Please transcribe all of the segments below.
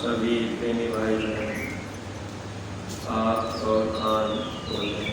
सभी प्रेमी भाई बहन आप और कान खोलें।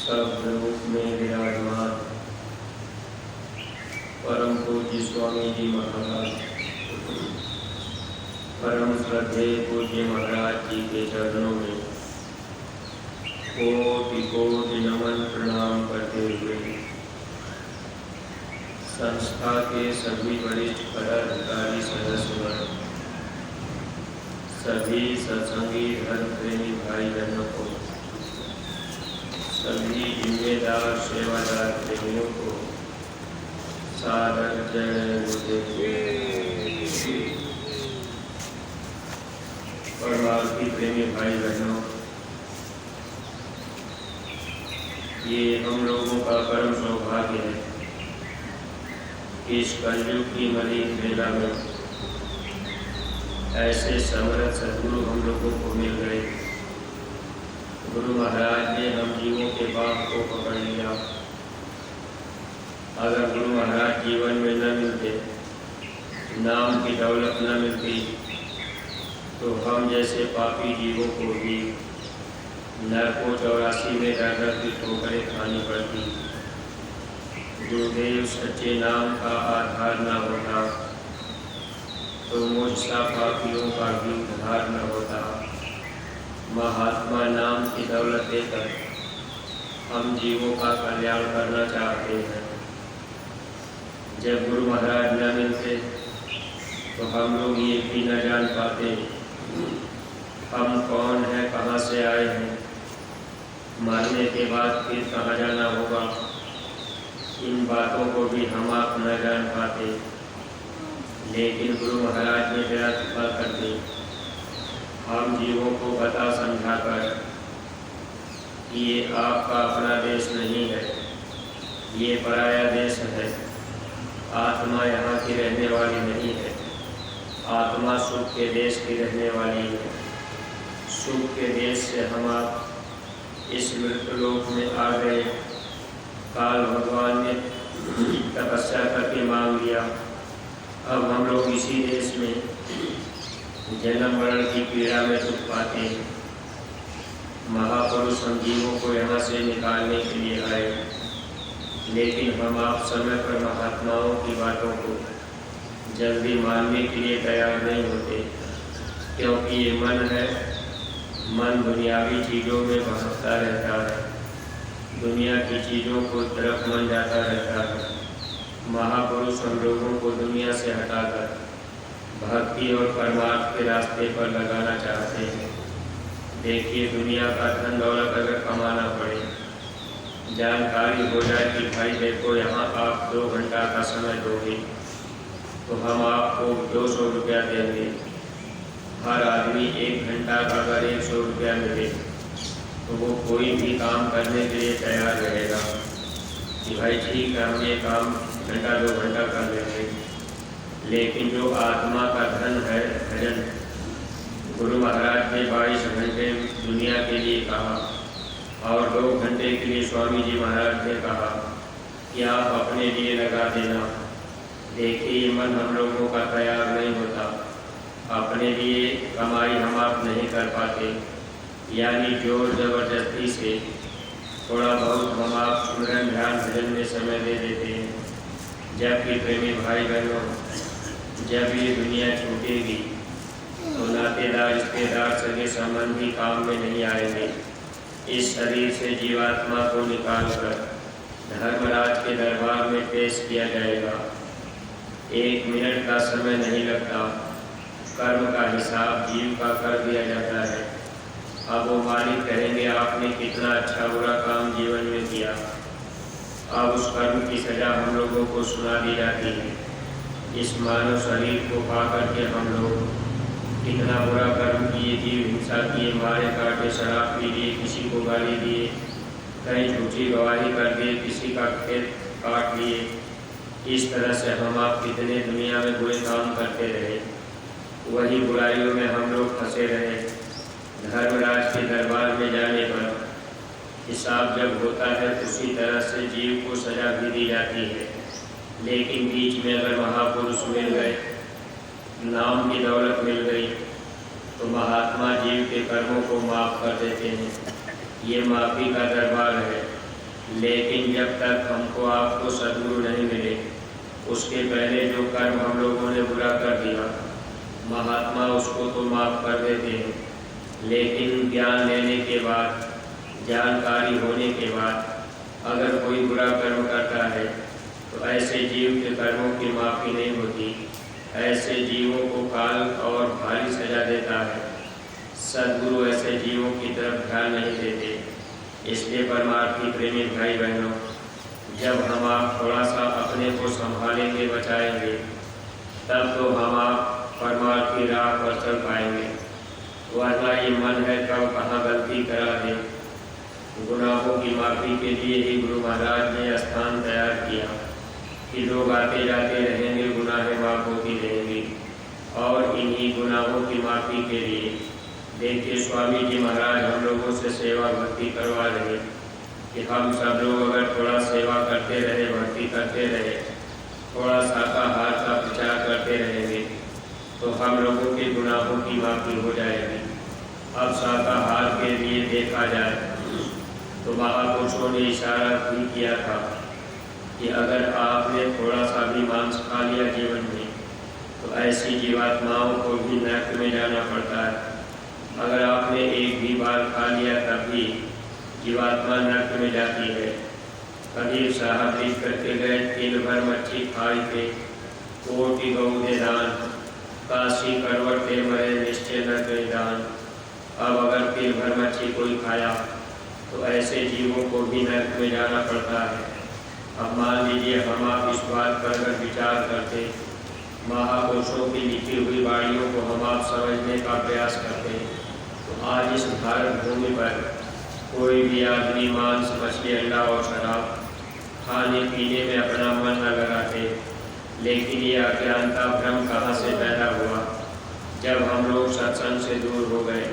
सब रूप में विराजमान परम पूज्य स्वामी जी महाराज, परम श्रद्धेय पूज्य महाराज जी के चरणों में कोटि कोटि नमन प्रणाम करते हुए संस्था के सभी वरिष्ठ पदाधिकारी सदस्य, सभी सत्संगी धर्म प्रेमी भाई बहनों को, सभी जिम्मेदार सेवादार प्रेमियों को सादर जय गुरुदेव। और बाकी प्रेमी भाई बहनों, ये हम लोगों का परम सौभाग्य है कि इस कलयुग की मलिन बेला में ऐसे समर्थ सद्गुरु हम लोगों को मिल गए। गुरु महाराज ने हम जीवों के बाप को पकड़ लिया। अगर गुरु महाराज जीवन में न मिलते, नाम की दौलत न मिलती, तो हम जैसे पापी जीवों को भी नरकों 84 में जाकर की ठोकरें खानी पड़ती। गुरुदेव सच्चे नाम का आधार न होता तो मुझसा पापियों का भी उद्धार न होता। महात्मा नाम की दौलत देकर हम जीवों का कल्याण करना चाहते हैं। जब गुरु महाराज न मिलते तो हम लोग ये भी न जान पाते हम कौन हैं, कहाँ से आए हैं, मरने के बाद फिर कहाँ जाना होगा। इन बातों को भी हम आप न जान पाते, लेकिन गुरु महाराज ने दया कृपा करके हम जीवों को बता समझाकर कि ये आपका अपना देश नहीं है, ये पराया देश है। आत्मा यहाँ की रहने वाली नहीं है, आत्मा सुख के देश की रहने वाली है। सुख के देश से हम आप इस मृत्युलोक में आ गए। काल भगवान ने तपस्या करके मांग लिया। अब हम लोग इसी देश में जन्म मरण की पीड़ा में दुख पाते हैं। महापुरुष हम जीवों को यहाँ से निकालने के लिए आए, लेकिन हम आप समय पर महात्माओं की बातों को जल्दी मानने के लिए तैयार नहीं होते, क्योंकि ये मन है, मन दुनियावी चीज़ों में बहकता रहता है, दुनिया की चीज़ों को तरफ मन जाता रहता है। महापुरुष हम लोगों को दुनिया से हटाकर भक्ति और परमार्थ के रास्ते पर लगाना चाहते हैं। देखिए, दुनिया का धन दौलत अगर कमाना पड़े, जानकारी हो जाए कि भाई देखो यहाँ आप 2 घंटा का समय दोगे तो हम आपको 200 रुपया देंगे। हर आदमी 1 घंटा का अगर 100 रुपया मिले तो वो कोई भी काम करने के लिए तैयार रहेगा कि भाई ठीक है, हम ये काम घंटा 2 घंटा कर लेंगे। लेकिन जो आत्मा का धन है भजन, गुरु महाराज ने 22 घंटे दुनिया के लिए कहा और 2 घंटे के लिए स्वामी जी महाराज ने कहा कि आप अपने लिए लगा देना। देखिए, मन हम लोगों का तैयार नहीं होता। अपने लिए कमाई हम आप नहीं कर पाते, यानी जोर जबरदस्ती से थोड़ा बहुत हम आप सुमिरन ध्यान भजन में समय दे देते हैं। जबकि प्रेमी भाई बहनों, जब ये दुनिया छूटेगी तो नातेदार, रिश्तेदार, सगे संबंधी काम में नहीं आएंगे। इस शरीर से जीवात्मा को निकालकर धर्मराज के दरबार में पेश किया जाएगा। 1 मिनट का समय नहीं लगता, कर्म का हिसाब जीव का कर दिया जाता है। अब वो मालिक कहेंगे आपने कितना अच्छा बुरा काम जीवन में किया। अब उस कर्म की सजा हम लोगों को सुना दी जाती है। इस मानव शरीर को पा करके हम लोग कितना बुरा कर्म किए, जीव हिंसा किए, मारे काटे, शराब पी लिए, किसी को गाली दिए, कहीं झूठी गवाही कर दिए, किसी का खेत काट लिए। इस तरह से हम आप कितने दुनिया में बुरे काम करते रहे। वही बुराइयों में हम लोग फंसे रहे। धर्मराज के दरबार में जाने पर हिसाब जब होता है उसी तरह से जीव को सजा भी दी जाती है। लेकिन बीच में अगर महापुरुष मिल गए, नाम की दौलत मिल गई, तो महात्मा जीव के कर्मों को माफ़ कर देते हैं। ये माफ़ी का दरबार है। लेकिन जब तक हमको आपको सद्गुरु नहीं मिले, उसके पहले जो कर्म हम लोगों ने बुरा कर दिया, महात्मा उसको तो माफ़ कर देते हैं। लेकिन ज्ञान लेने के बाद, जानकारी होने के बाद अगर कोई बुरा कर्म करता है तो ऐसे जीव के कर्मों की माफ़ी नहीं होती। ऐसे जीवों को काल और भारी सजा देता है। सद्गुरु ऐसे जीवों की तरफ ध्यान नहीं देते। इसलिए परमार्थी प्रेमी भाई बहनों, जब हम आप थोड़ा सा अपने को संभालेंगे, बचाएंगे, तब तो हम आप परमार्थी राह पर चल पाएंगे। वरना ये मन है कब कहाँ गलती करा दे। गुनाहों की माफ़ी के लिए ही गुरु महाराज ने स्थान तैयार किया कि लोग आते जाते रहेंगे, गुनाहें माफ़ होती रहेंगी। और इन्हीं गुनाहों की माफ़ी के लिए देखिए स्वामी जी महाराज हम लोगों से सेवा भक्ति करवा रहे कि हम सब लोग अगर थोड़ा सेवा करते रहे, भक्ति करते रहे, थोड़ा शाकाहार का प्रचार करते रहेंगे तो हम लोगों के गुनाहों की माफ़ी हो जाएगी। अब शाकाहार के लिए देखा जाए तो महापुरुषों ने इशारा भी किया था कि अगर आपने थोड़ा सा भी मांस खा लिया जीवन में तो ऐसी जीवात्माओं को भी नरक में जाना पड़ता है। अगर आपने एक भी बार खा लिया तब भी जीवात्मा नरक में जाती है। कबीर साहब लिख करके गए, तिल भर मच्छी खाई थे, कोटि गऊ दे दान, काशी करवटे मरे निश्चय न गए दान। अब अगर तिल भर मच्छी कोई खाया तो ऐसे जीवों को भी नरक में जाना पड़ता है। अब मान लीजिए हम आप इस बात पर अगर विचार करते, महापुरुषों की लिखी हुई वाणियों को हम आप समझने का प्रयास करते, तो आज इस भारत भूमि पर कोई भी आदमी मांस, मछली, अंडा और शराब खाने पीने में अपना मन न लगाते। लेकिन ये अज्ञानता भ्रम कहाँ से पैदा हुआ? जब हम लोग सत्संग से दूर हो गए।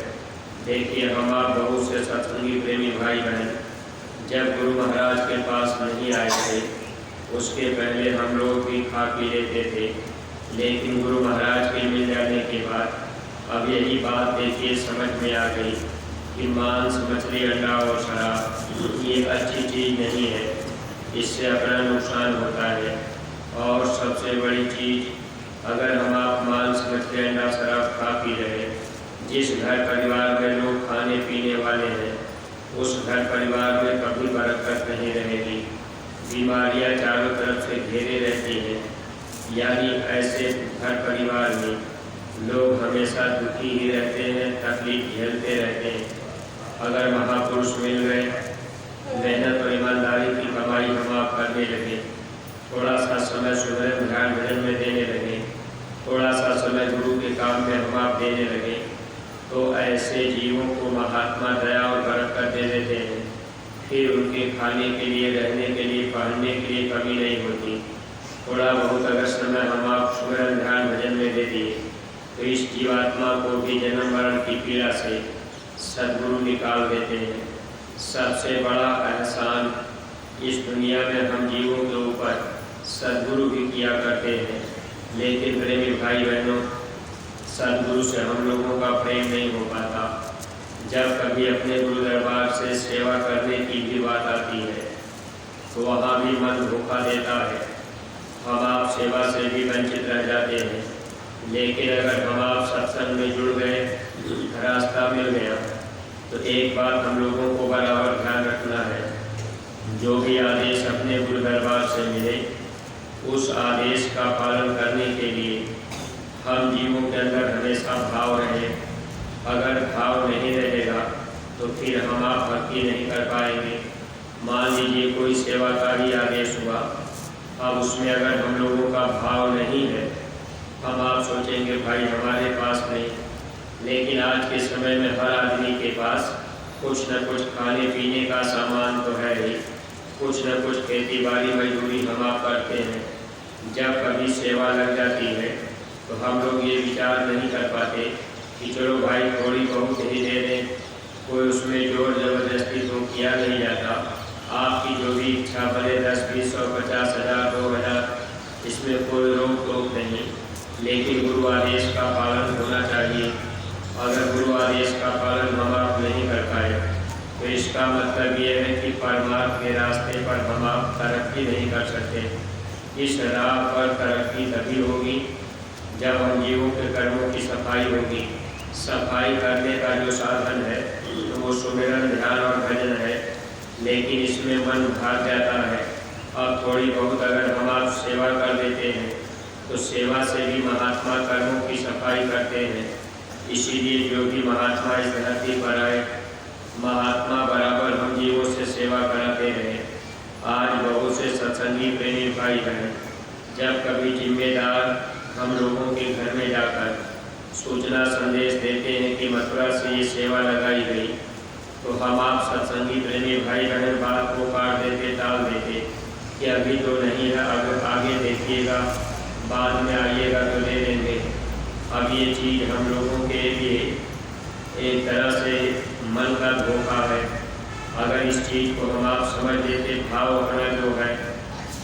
देखिए हम आप बहुत से सत्संगी प्रेमी भाई बहन जब गुरु महाराज के पास नहीं आए थे, उसके पहले हम लोग भी खा पी लेते थे। लेकिन गुरु महाराज के मिल जाने के बाद अब यही बात देखिए समझ में आ गई कि मांस, मछली, अंडा और शराब ये अच्छी चीज़ नहीं है। इससे अपना नुकसान होता है। और सबसे बड़ी चीज़, अगर हम आप मांस, मछली, अंडा, शराब खा पी रहे, जिस घर परिवार में लोग खाने पीने वाले हैं उस घर परिवार में कभी बरकत नहीं रहेगी। बीमारियां चारों तरफ से घेरे रहती हैं। यानी ऐसे घर परिवार में लोग हमेशा दुखी ही रहते हैं, तकलीफ झेलते रहते हैं। अगर महापुरुष मिल गए, मेहनत और ईमानदारी की कमाई हम आप करने लगे, थोड़ा सा समय सुबह ध्यान भजन में देने लगे, थोड़ा सा समय गुरु के काम में हम आप देने लगे, तो ऐसे जीवों को महात्मा दया और बरकत दे देते हैं। फिर उनके खाने के लिए, रहने के लिए, पहनने के लिए कमी नहीं होती। थोड़ा बहुत अगर समय हम आप सुबह ध्यान भजन में दे दिए तो इस जीवात्मा को भी जन्म मरण की पीड़ा से सद्गुरु निकाल देते हैं। सबसे बड़ा एहसान इस दुनिया में हम जीवों के ऊपर सद्गुरु भी किया करते हैं। लेकिन प्रेमी भाई बहनों, सदगुरु से हम लोगों का प्रेम नहीं हो पाता। जब कभी अपने गुरु दरबार से सेवा करने की भी बात आती है तो वहाँ भी मन धोखा देता है। हम आप सेवा से भी वंचित रह जाते हैं। लेकिन अगर हम आप सत्संग में जुड़ गए, रास्ता मिल गया, तो एक बात हम लोगों को बराबर ध्यान रखना है, जो भी आदेश अपने गुरु दरबार से मिले उस आदेश का पालन करने के लिए हम जीवों के अंदर हमेशा भाव रहे। अगर भाव नहीं रहेगा तो फिर हम आप भक्ति नहीं कर पाएंगे। मान लीजिए कोई सेवा का ही आदेश हुआ, अब उसमें अगर हम लोगों का भाव नहीं है, हम आप सोचेंगे भाई हमारे पास नहीं। लेकिन आज के समय में हर आदमी के पास कुछ न कुछ खाने पीने का सामान तो है ही, कुछ न कुछ खेती बाड़ी मजदूरी हम आप करते हैं। जब कभी सेवा लग जाती है तो हम लोग ये विचार नहीं कर पाते कि चलो भाई थोड़ी बहुत ही दे दें, कोई उसमें जोर जबरदस्ती तो किया नहीं जाता। आपकी जो भी इच्छा बने 10, 20, 100, 50 हज़ार, 2000, इसमें कोई रोक टोक नहीं। लेकिन गुरु आदेश का पालन होना चाहिए। अगर गुरु आदेश का पालन हम आप नहीं कर पाए तो इसका मतलब ये है कि परमार्थ के रास्ते पर हम आप तरक्की नहीं कर सकते। इस राह पर तरक्की तभी होगी जब हम जीवों के कर्मों की सफाई होगी। सफाई करने का जो साधन है तो वो सुमिरन, ध्यान और भजन है। लेकिन इसमें मन भाग जाता है। अब थोड़ी बहुत अगर हम आप सेवा कर देते हैं तो सेवा से भी महात्मा कर्मों की सफाई करते हैं। इसीलिए जो भी महात्मा इस धरती पर आए, महात्मा बराबर हम जीवों से सेवा कराते रहे। आज बहुत से सत्संगी प्रेमी भाई बहन जब कभी जिम्मेदार हम लोगों के घर में जाकर सूचना संदेश देते हैं कि मथुरा से ये सेवा लगाई गई, तो हम आप सत्संगी प्रेमी भाई बहन बात को काट देते, टाल देते कि अभी तो नहीं है, अगर आगे देखिएगा, बाद में आइएगा तो ले लेंगे। अब ये चीज़ हम लोगों के लिए एक तरह से मन का धोखा है। अगर इस चीज़ को हम आप समझ लेते, भाव अपना जो है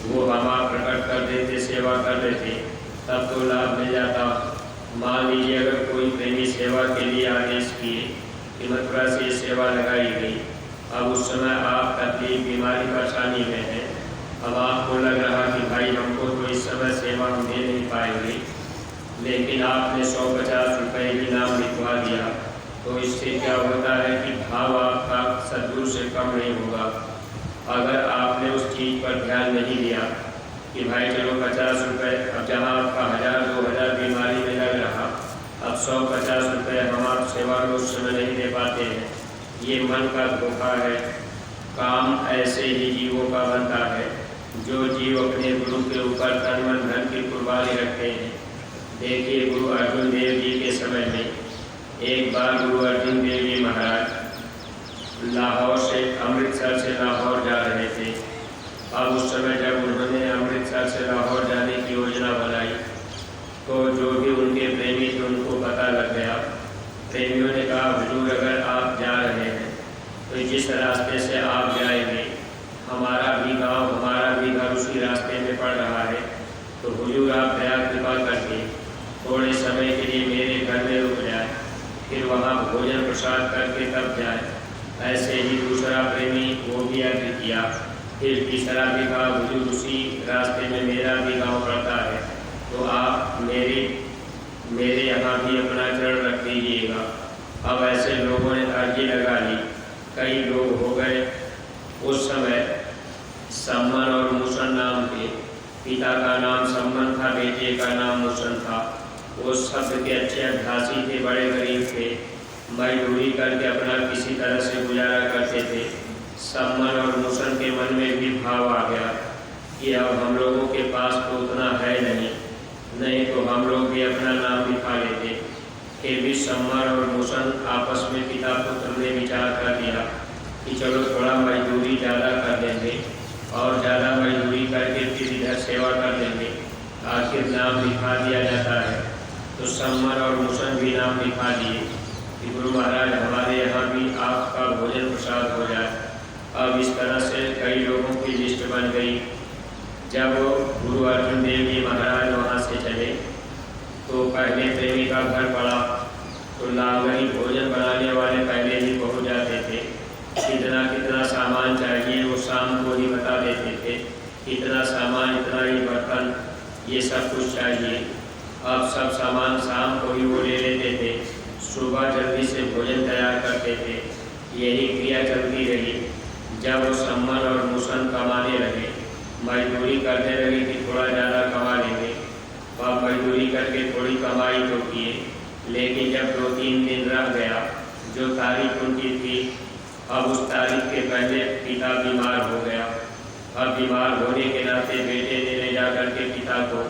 वो हम आप प्रकट कर देते, सेवा कर देते, तब तो लाभ मिल जाता। मान लीजिए अगर कोई प्रेमी सेवा के लिए आदेश किए कि मथुरा से सेवा लगाई गई, अब उस समय आप तकलीफ, बीमारी, परेशानी में हैं, अब आपको लग रहा कि भाई हमको तो इस समय सेवा हम दे नहीं पाएंगे, लेकिन आपने 150 रुपये भी नाम लिखवा दिया, तो इससे क्या होता है कि भाव आपका सदगुरु से कम नहीं होगा। अगर आपने उस चीज़ पर ध्यान नहीं दिया कि भाई चलो 50 रुपये, अब जहाँ आपका 1000, 2000 बीमारी में लग रहा, अब 150 रुपये हम आप सेवा में उस समय नहीं दे पाते हैं, ये मन का धोखा है। काम ऐसे ही जीवों का बनता है जो जीव अपने गुरु के ऊपर तन मन धन की कुर्बानी रखते हैं। देखिए गुरु अर्जुन देव जी के समय में एक बार गुरु अर्जुन देव जी महाराज लाहौर से, अमृतसर से लाहौर जा रहे थे। अब उस समय जब उन्होंने अमृतसर से लाहौर जाने की योजना बनाई तो जो भी उनके प्रेमी थे उनको पता लग गया। प्रेमियों ने कहा हुजूर अगर आप जा रहे हैं तो जिस रास्ते से आप जाएंगे हमारा भी गांव, हमारा भी घर उसी रास्ते में पड़ रहा है, तो हुजूर आप दया कृपा करके थोड़े समय के लिए मेरे घर में रुक जाए, फिर वहाँ भोजन प्रसाद करके तब जाए। ऐसे ही दूसरा प्रेमी वो भी अर्ज किया। फिर तीसरा भी कहा हुजूर उसी रास्ते में मेरा भी गांव पड़ता है, तो आप मेरे यहाँ भी अपना चरण रख दीजिएगा। अब ऐसे लोगों ने अर्जी लगा ली, कई लोग हो गए। उस समय सम्मन और मूसन नाम के, पिता का नाम सम्मन था, बेटे का नाम मूसन था। वो शब्द के अच्छे अभ्यासी थे, बड़े गरीब थे, मजदूरी करके अपना किसी तरह से गुजारा करते थे। सम्मन और मूसन के मन में भी भाव आ गया कि अब हम लोगों के पास तो उतना है नहीं तो हम लोग भी अपना नाम लिखा लेते। फिर भी सम्मन और मूसन आपस में पिता पुत्र ने विचार कर दिया कि चलो थोड़ा मजदूरी ज़्यादा कर देंगे और ज़्यादा मजदूरी करके फिर इधर सेवा कर देंगे, आखिर नाम लिखा दिया जाता है। तो सम्मन और मूसन भी नाम लिखा दिए कि गुरु महाराज हमारे यहाँ भी आपका भोजन प्रसाद हो जाए। अब इस तरह से कई लोगों की लिस्ट बन गई। जब गुरु अर्जुन देव जी महाराज वहाँ से चले तो पहले प्रेमी का घर पड़ा तो लांगरी भोजन बनाने वाले पहले ही पहुंच जाते थे। कितना कितना सामान चाहिए वो शाम को ही बता देते थे, कितना सामान, इतना ही बर्तन, ये सब कुछ चाहिए। अब सब सामान शाम को ही वो ले लेते थे, सुबह जल्दी से भोजन तैयार करते थे। यही क्रिया चलती रही। जब वो सम्मन और मूसन कमाने लगे, मजदूरी करने लगे कि थोड़ा ज़्यादा कमा लेंगे। अब मजदूरी करके थोड़ी कमाई तो किए, लेकिन जब 2-3 दिन रह गया, जो तारीख उनकी थी, अब उस तारीख के पहले पिता बीमार हो गया। अब बीमार होने के नाते बेटे ने ले जा करके पिता को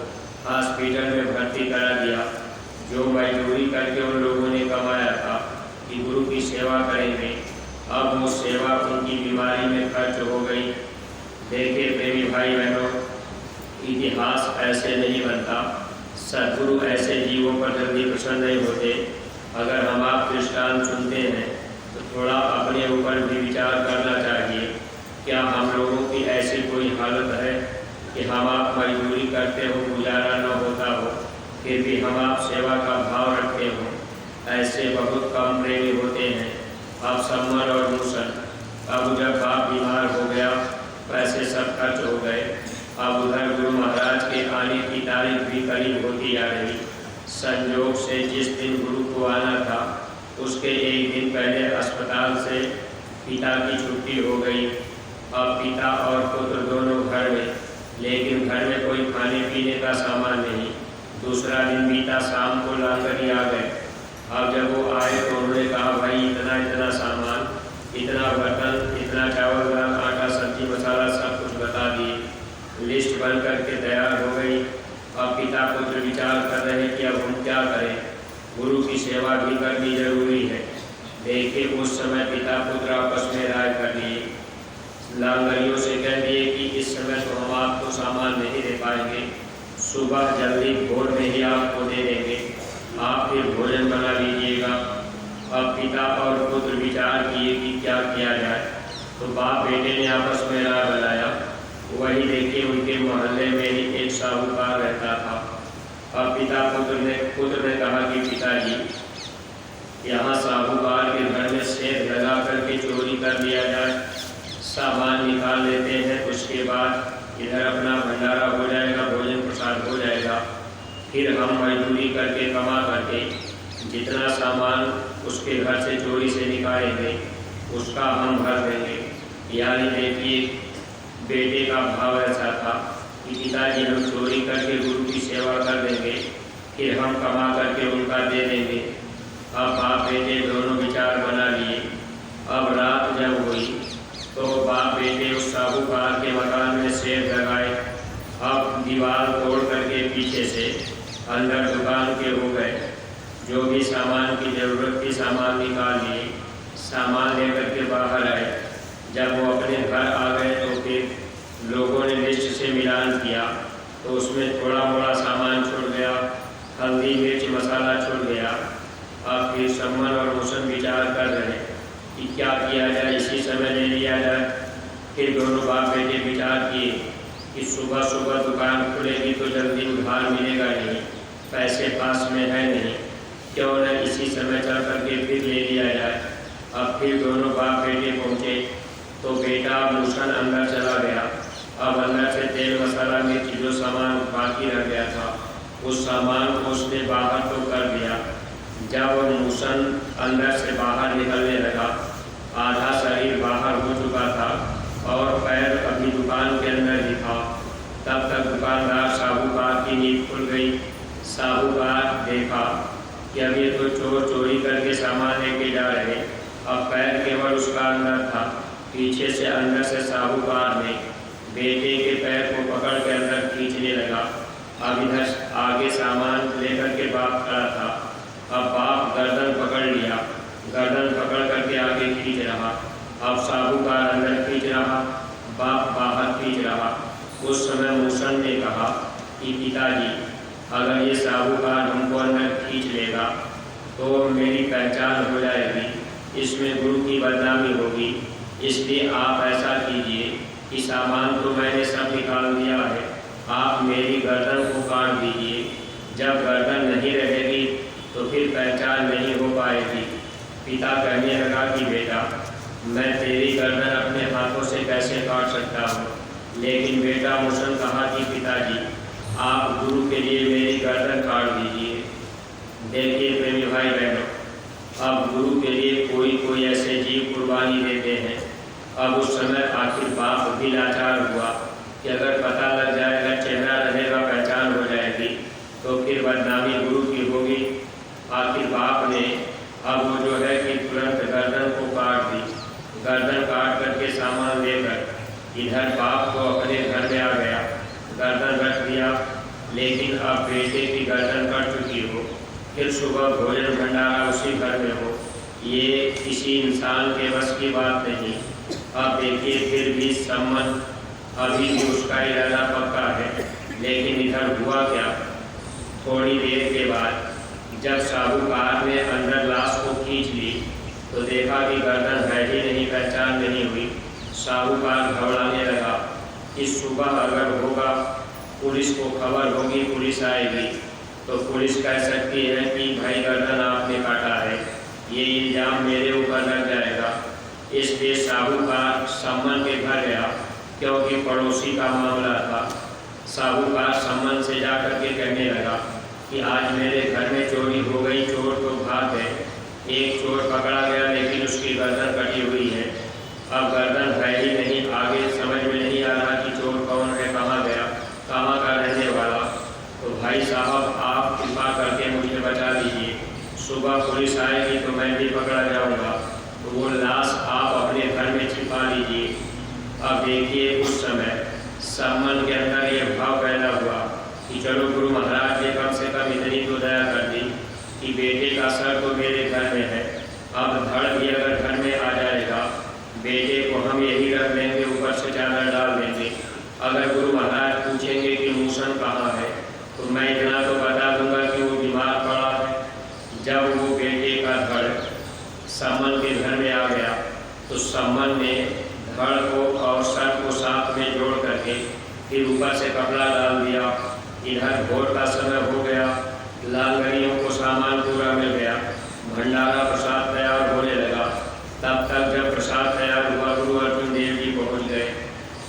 हॉस्पिटल में भर्ती करा दिया। जो मजदूरी करके उन लोगों ने कमाया था कि गुरु की सेवा करेंगे, अब वो सेवा उनकी बीमारी में खर्च हो गई। देखिए प्रेमी भाई बहनों, इतिहास ऐसे नहीं बनता। सद्गुरु ऐसे जीवों पर जल्दी प्रसन्न नहीं होते। अगर हम आप दृष्टांत सुनते हैं तो थोड़ा अपने ऊपर भी विचार करना चाहिए। क्या हम लोगों की ऐसी कोई हालत है कि हम आप मजदूरी करते हो, गुजारा न होता हो, फिर भी हम आप सेवा का भाव रखते हो? ऐसे बहुत कम प्रेमी होते हैं। अब सम्मन और मूसन, अब जब बाप बीमार हो गया, पैसे सब खर्च हो गए। अब उधर गुरु महाराज के आने की तारीख भी करीब होती जा रही। संयोग से जिस दिन गुरु को आना था, उसके एक दिन पहले अस्पताल से पिता की छुट्टी हो गई। अब पिता और पुत्र दोनों घर में, लेकिन घर में कोई खाने पीने का सामान नहीं। दूसरा दिन बीता, शाम को लांगरी आ गए। अब जब वो आए तो उन्होंने कहा, भाई इतना इतना सामान, इतना बर्तन, इतना चावल, दाल, आटा, सब्जी, मसाला, सब कुछ बता दिए। लिस्ट बन करके तैयार हो गई। अब पिता पुत्र विचार कर रहे कि अब हम क्या करें, गुरु की सेवा भी करनी जरूरी है। देखिए उस समय पिता पुत्र आपस में राय कर लिए। लांगरियों से कह दिए कि इस समय तो हम आपको सामान नहीं दे पाएंगे, सुबह जल्दी भोर में ही आपको दे देंगे, आप फिर भोजन बना लीजिएगा। अब पिता और पुत्र विचार किए कि क्या किया जाए। तो बाप बेटे ने आपस में राय बनाया। वही देखिए उनके मोहल्ले में ही एक साहूकार रहता था। अब पुत्र ने कहा कि पिताजी, यहाँ साहूकार के घर में सेठ लगा करके चोरी कर लिया जाए, सामान निकाल लेते हैं, उसके बाद इधर अपना भंडारा हो जाएगा, भोजन प्रसाद हो जाएगा। फिर हम मजदूरी करके कमा करके जितना सामान उसके घर से चोरी से निकालेंगे, उसका हम भर देंगे। यानी देखिए बेटे का भाव ऐसा था कि पिताजी हम चोरी करके गुरु की सेवा कर देंगे, फिर हम कमा करके उनका दे देंगे। अब बाप बेटे दोनों विचार बना लिए। अब रात जब हुई तो बाप बेटे उस साहूकार के मकान में सेठ लगाए। अब दीवार तोड़ करके पीछे से अंदर दुकान के हो गए। जो भी सामान की जरूरत थी सामान निकाल लिए, सामान लेकर के बाहर आए। जब वो अपने घर आ गए तो फिर लोगों ने लिस्ट से मिलान किया तो उसमें थोड़ा मोड़ा सामान छूट गया, हल्दी मिर्च मसाला छूट गया। अब फिर सम्मन और मूसन विचार कर रहे कि क्या किया जाए, इसी समय ले लिया जाए। फिर दोनों बाप बेटे विचार किए कि सुबह सुबह दुकान खुलेगी तो जल्दी उधार मिलेगा नहीं, पैसे पास में है नहीं, क्यों न इसी समय चल करके फिर ले लिया जाए। अब फिर दोनों बाप बेटे पहुँचे तो बेटा मूसन अंदर चला गया। अब अंदर से तेल मसाला मिर्च जो सामान बाकी रह गया था उस सामान को उसने बाहर तो कर दिया। जब मूसन अंदर से बाहर निकलने लगा, आधा शरीर बाहर हो चुका था और पैर अभी दुकान के अंदर ही था, तब तक दुकानदार साहूकार की नींद खुल गई। साहूकार देखा कि अब ये तो चोर चोरी करके सामान लेके जा रहे, अब पैर केवल उसका अंदर था। पीछे से अंदर से साहूकार ने बेटे के पैर को पकड़ के अंदर खींचने लगा। अब इधर आगे सामान लेकर के बाप खड़ा था। अब बाप गर्दन पकड़ लिया, गर्दन पकड़ करके आगे खींच रहा। अब साहूकार अंदर खींच रहा, बाप बाहर खींच रहा। उस समय मूसन ने कहा कि पिताजी, अगर ये साहूकार हमको अंदर खींच लेगा तो मेरी पहचान हो जाएगी, इसमें गुरु की बदनामी होगी, इसलिए आप ऐसा कीजिए कि सामान तो मैंने सब निकाल दिया है, आप मेरी गर्दन को काट दीजिए, जब गर्दन नहीं रहेगी तो फिर पहचान नहीं हो पाएगी। पिता कहने लगा कि बेटा, मैं तेरी गर्दन अपने हाथों से कैसे काट सकता हूँ। लेकिन बेटा मूसन कहा कि पिताजी, आप गुरु के लिए मेरी गर्दन काट दीजिए। देखिए प्रेमी भाई बहनों, अब गुरु के लिए कोई ऐसे जीव कुर्बानी देते हैं। अब उस समय आखिर बाप भी लाचार हुआ कि अगर पता लग जाएगा, चेहरा रहेगा, पहचान हो जाएगी, तो फिर बदनामी गुरु की होगी। आखिर बाप ने अब वो जो है कि तुरंत गर्दन को काट दी। गर्दन काट करके सामान लेकर इधर बाप को अपने घर में आ गया, गर्दन रख दिया। लेकिन अब बेटे की गर्दन कट चुकी हो, फिर सुबह भोजन भंडारा उसी घर में हो, ये किसी इंसान के बस की बात नहीं। अब देखिए फिर भी सम्मन अभी भी उसका इरादा पक्का है। लेकिन इधर हुआ क्या, थोड़ी देर के बाद जब साहूकार ने अंदर लाश को खींच ली तो देखा कि गर्दन है ही नहीं, पहचान नहीं हुई। साहूकार घबराने लगा कि सुबह अगर होगा, पुलिस को खबर होगी, पुलिस आएगी तो पुलिस कह सकती है कि भाई गर्दन आपने काटा है, ये इल्ज़ाम मेरे ऊपर लग जाएगा। इसलिए साहूकार सम्मन के घर गया, क्योंकि पड़ोसी का मामला था। साहूकार सम्मन से जाकर के कहने लगा कि आज मेरे घर में चोरी हो गई, चोर तो भाग गए, एक चोर पकड़ा गया लेकिन उसकी गर्दन कटी हुई है। अब गर्दन है ही नहीं, आगे समझ में नहीं आ रहा कि चोर कौन है, कहाँ गया, कहाँ का रहने वाला। तो भाई साहब आप कृपा करके मुझे बचा दीजिए, सुबह पुलिस आएगी तो मैं भी पकड़ा जाऊँगा, तो वो लाश आप अपने घर में छिपा लीजिए। अब देखिए उस समय सम्मन के अंदर ये भाव पैदा हुआ कि चलो गुरु महाराज ने कम से कम इतनी तो दया कर दी कि बेटे का सर तो मेरे घर में है, अब धड़ भी अगर घर में आ जाएगा, बेटे को हम यही रख लेंगे, ऊपर से चादर डाल देंगे। अगर गुरु महाराज पूछेंगे कि मूसन कहाँ है तो मैं इतना तो बता दूंगा कि वो बीमार पड़ा है। जब वो बेटे का धड़ सम्मन के घर में आ गया तो सम्मन ने धड़ को और सर को साथ में जोड़ करके फिर ऊपर से कपड़ा डाल दिया। इधर भोर का समय हो गया, लालगड़ियों को सामान पूरा मिल गया, भंडारा प्रसाद तैयार होने लगा। तब तक जब प्रसाद तैयार हुआ, गुरु अर्जुन देव जी पहुँच गए।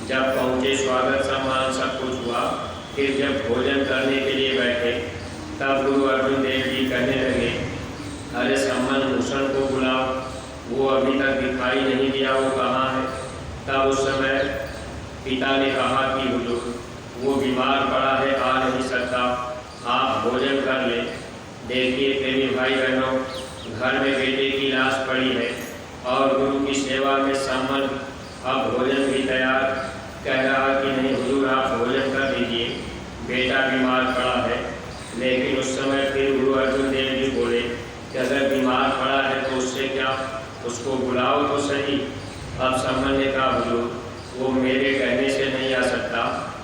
जब पहुँचे, स्वागत सम्मान सब कुछ हुआ। फिर जब भोजन करने के लिए बैठे तब गुरु अर्जुन देव जी कहने लगे, अरे सम्मन मूसन को बुलाओ, वो अभी तक दिखाई नहीं दिया, वो कहाँ है। तब उस समय पिता ने कहा कि हुजूर वो बीमार पड़ा है, आ नहीं सकता, आप भोजन कर लें। देखिए प्रेमी भाई बहनों, घर में बेटे की लाश पड़ी है और गुरु की सेवा में सम्मन अब भोजन भी तैयार, कह रहा कि नहीं हुजूर आप भोजन कर दीजिए, बेटा बीमार पड़ा है। लेकिन उस समय फिर गुरु अर्जुन देव जी बोले कि अगर बीमार पड़ा है तो उससे क्या, उसको बुलाओ तो सही। अब सम्मन ने कहा हुजूर वो मेरे कहने से नहीं आ सकता,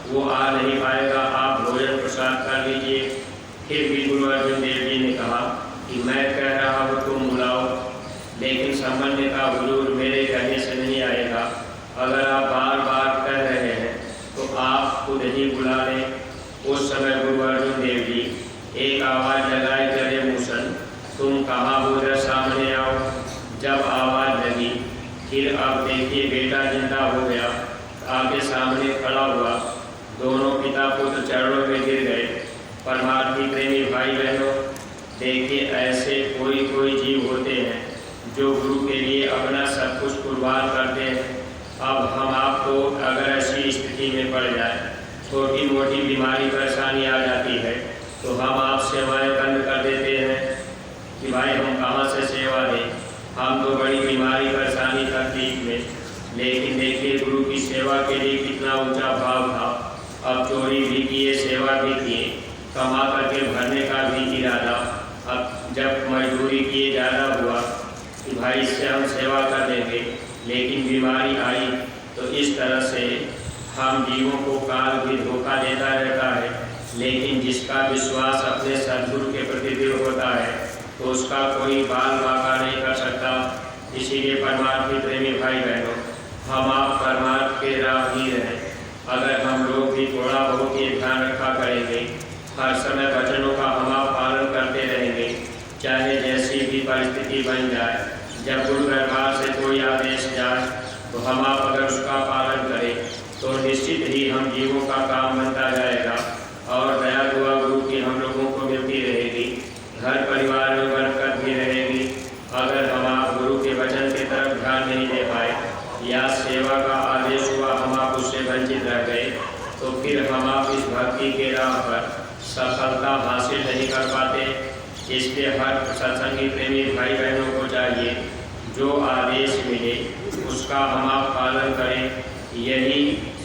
वो आ नहीं पाएगा, आप भोजन प्रसाद कर लीजिए। फिर भी गुरु अर्जुन देव जी ने कहा कि मैं कह रहा हूँ तुम बुलाओ। लेकिन सम्मन ने कहा हुजूर मेरे कहने से नहीं आएगा, अगर आप बार बार कह रहे हैं तो आप खुद ही बुला लें। उस समय गुरु अर्जुन देव जी एक आवाज़ लगाए, अरे मूसन तुम कहाँ हो, जरा सामने आओ। जब आवाज़ लगी फिर अब देखिए बेटा जिंदा हो गया, आगे सामने खड़ा हुआ, दोनों पिता पुत्र चरणों में गिर गए। परमार्थी प्रेमी भाई बहनों, देखिए ऐसे कोई जीव होते हैं जो गुरु के लिए अपना सब कुछ कुर्बान करते हैं। अब हम आपको अगर ऐसी स्थिति में पड़ जाए, छोटी मोटी बीमारी परेशानी आ जाती है तो हम आप सेवाएं बंद कर देते हैं कि भाई हम कहाँ से सेवा दें, हम तो बड़ी बीमारी परेशानी तकलीफ में। लेकिन देखिए गुरु की सेवा के लिए कितना ऊंचा भाव था। अब चोरी भी किए, सेवा भी किए, कमा करके भरने का भी इरादा। अब जब मजदूरी किए ज़्यादा हुआ कि भाई इससे हम सेवा कर देंगे, लेकिन बीमारी आई तो इस तरह से हम जीवों को काल भी धोखा देता रहता है। लेकिन जिसका विश्वास अपने सद्गुरु के प्रति दृढ़ होता है तो उसका कोई बाल बाका नहीं कर सकता। इसीलिए परमार्थी प्रेमी भाई बहनों, हम आप परमार्थ के राहगीर हैं। अगर हम लोग भी थोड़ा बहुत ये ध्यान रखा करेंगे, हर समय वचनों का बन जाए। जब गुरु दरबार से कोई आदेश जाए तो हम आप अगर उसका पालन करें तो निश्चित ही हम जीवों का काम बनता जाएगा और दया दुआ गुरु की हम लोगों को मिलती रहेगी। घर परिवार में बरकत भी रहेगी। अगर हम आप गुरु के वचन की तरफ ध्यान नहीं दे पाए या सेवा का आदेश हुआ हम आप उससे वंचित रह गए तो फिर हम आप इस भक्ति के राह पर सफलता हासिल नहीं कर पाते। इसलिए हर सत्संगी प्रेमी भाई बहनों को चाहिए जो आदेश मिले उसका हम आप पालन करें। यही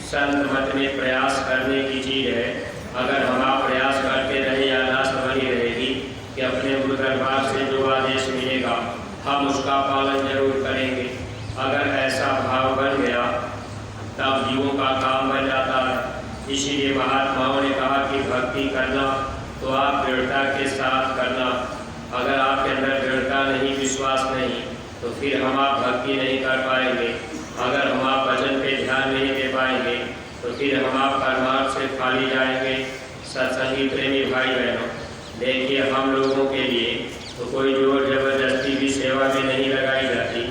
संत मत में प्रयास करने की चीज़ है। अगर हम आप प्रयास करते रहे या आस बनी रहेगी कि अपने गुरु दरबार से जो आदेश मिलेगा हम उसका पालन जरूर करेंगे। अगर ऐसा भाव बन गया तब जीवों का काम बन जाता है। इसीलिए महात्माओं ने कहा कि भक्ति करना तो आप दृढ़ता के साथ करना। अगर आपके अंदर दृढ़ता नहीं, विश्वास नहीं, तो फिर हम आप भक्ति नहीं कर पाएंगे। अगर हम आप वचन पे ध्यान नहीं दे पाएंगे तो फिर हम आप परमार्थ से खाली जाएंगे। सत्संगी प्रेमी भाई बहनों, देखिए हम लोगों के लिए तो कोई जोर जबरदस्ती भी सेवा में नहीं लगाई जाती।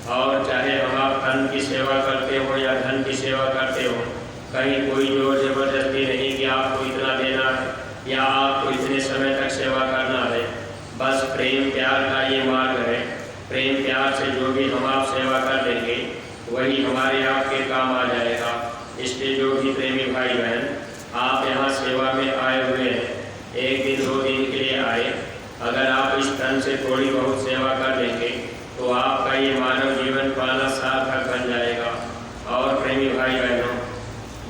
और चाहे हम आप धन की सेवा करते हो या धन की सेवा करते हो, कहीं कोई जोर जबरदस्ती नहीं कि आपको इतना देना है या आपको इतने समय तक सेवा करना है। बस प्रेम प्यार का ये मार्ग है। प्रेम प्यार से जो भी हम आप सेवा कर देंगे वही हमारे आपके काम आ जाएगा। इसलिए जो भी प्रेमी भाई बहन आप यहाँ सेवा में आए हुए हैं, एक दिन दो दिन के लिए आए, अगर आप इस धन से थोड़ी बहुत सेवा कर देंगे तो आपका ये मानव जीवन पाना सार्थक बन जाएगा। और प्रेमी भाई बहनों,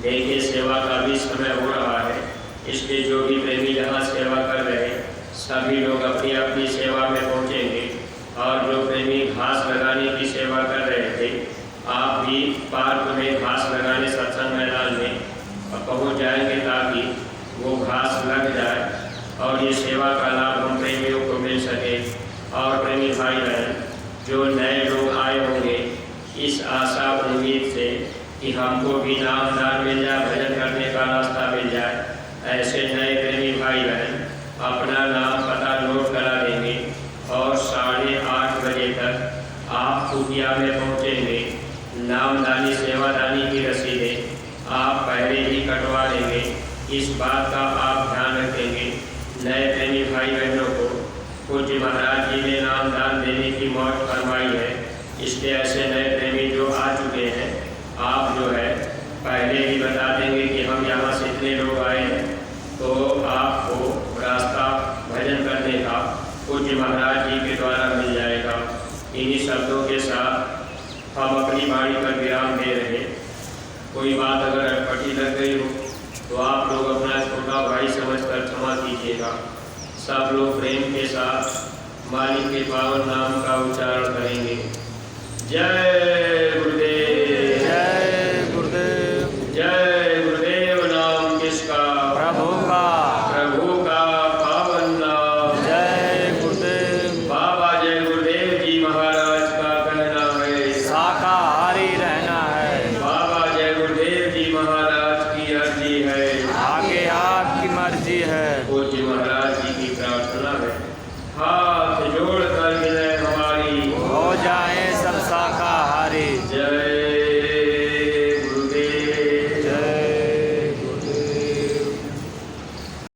देखिए सेवा का भी समय हो रहा है। इसलिए जो भी प्रेमी यहाँ सेवा कर रहे हैं सभी लोग अपनी अपनी सेवा में पहुँचेंगे। और जो प्रेमी घास लगाने की सेवा कर रहे थे, आप भी पार्क में घास लगाने सत्संग मैदान में पहुँच जाएंगे ताकि वो घास लग जाए और ये सेवा का लाभ हम प्रेमियों को मिल सके। और प्रेमी भाई बहन जो नए लोग आए होंगे, इस आशा उम्मीद से कि हमको भी नाम दान मिल जाए, भजन करने का रास्ता मिल जाए, ऐसे नए प्रेमी भाई बहन अपना नाम पता नोट करा देंगे और 8:30 बजे तक आप कुटिया में पहुँचेंगे। नामदानी सेवादानी की रसीदें आप पहले ही कटवा लेंगे। इस बात का आप ध्यान रखेंगे। नए प्रेमी भाई बहनों को पूज्य महाराज जी ने नाम दान देने की मौज फरमाई है। इसलिए ऐसे नए प्रेमी जो आ चुके हैं, आप जो है पहले ही बता देंगे कि हम यहाँ से इतने लोग आए हैं, तो आपको रास्ता भजन करने का पूज्य महाराज जी के द्वारा मिल जाएगा। इन्हीं शब्दों के साथ हम अपनी वाणी पर विराम दे रहे। कोई बात अगर अटपटी लग गई हो तो आप लोग अपना छोटा भाई समझकर क्षमा कीजिएगा। सब लोग प्रेम के साथ मालिक के पावन नाम का उच्चारण करेंगे। जय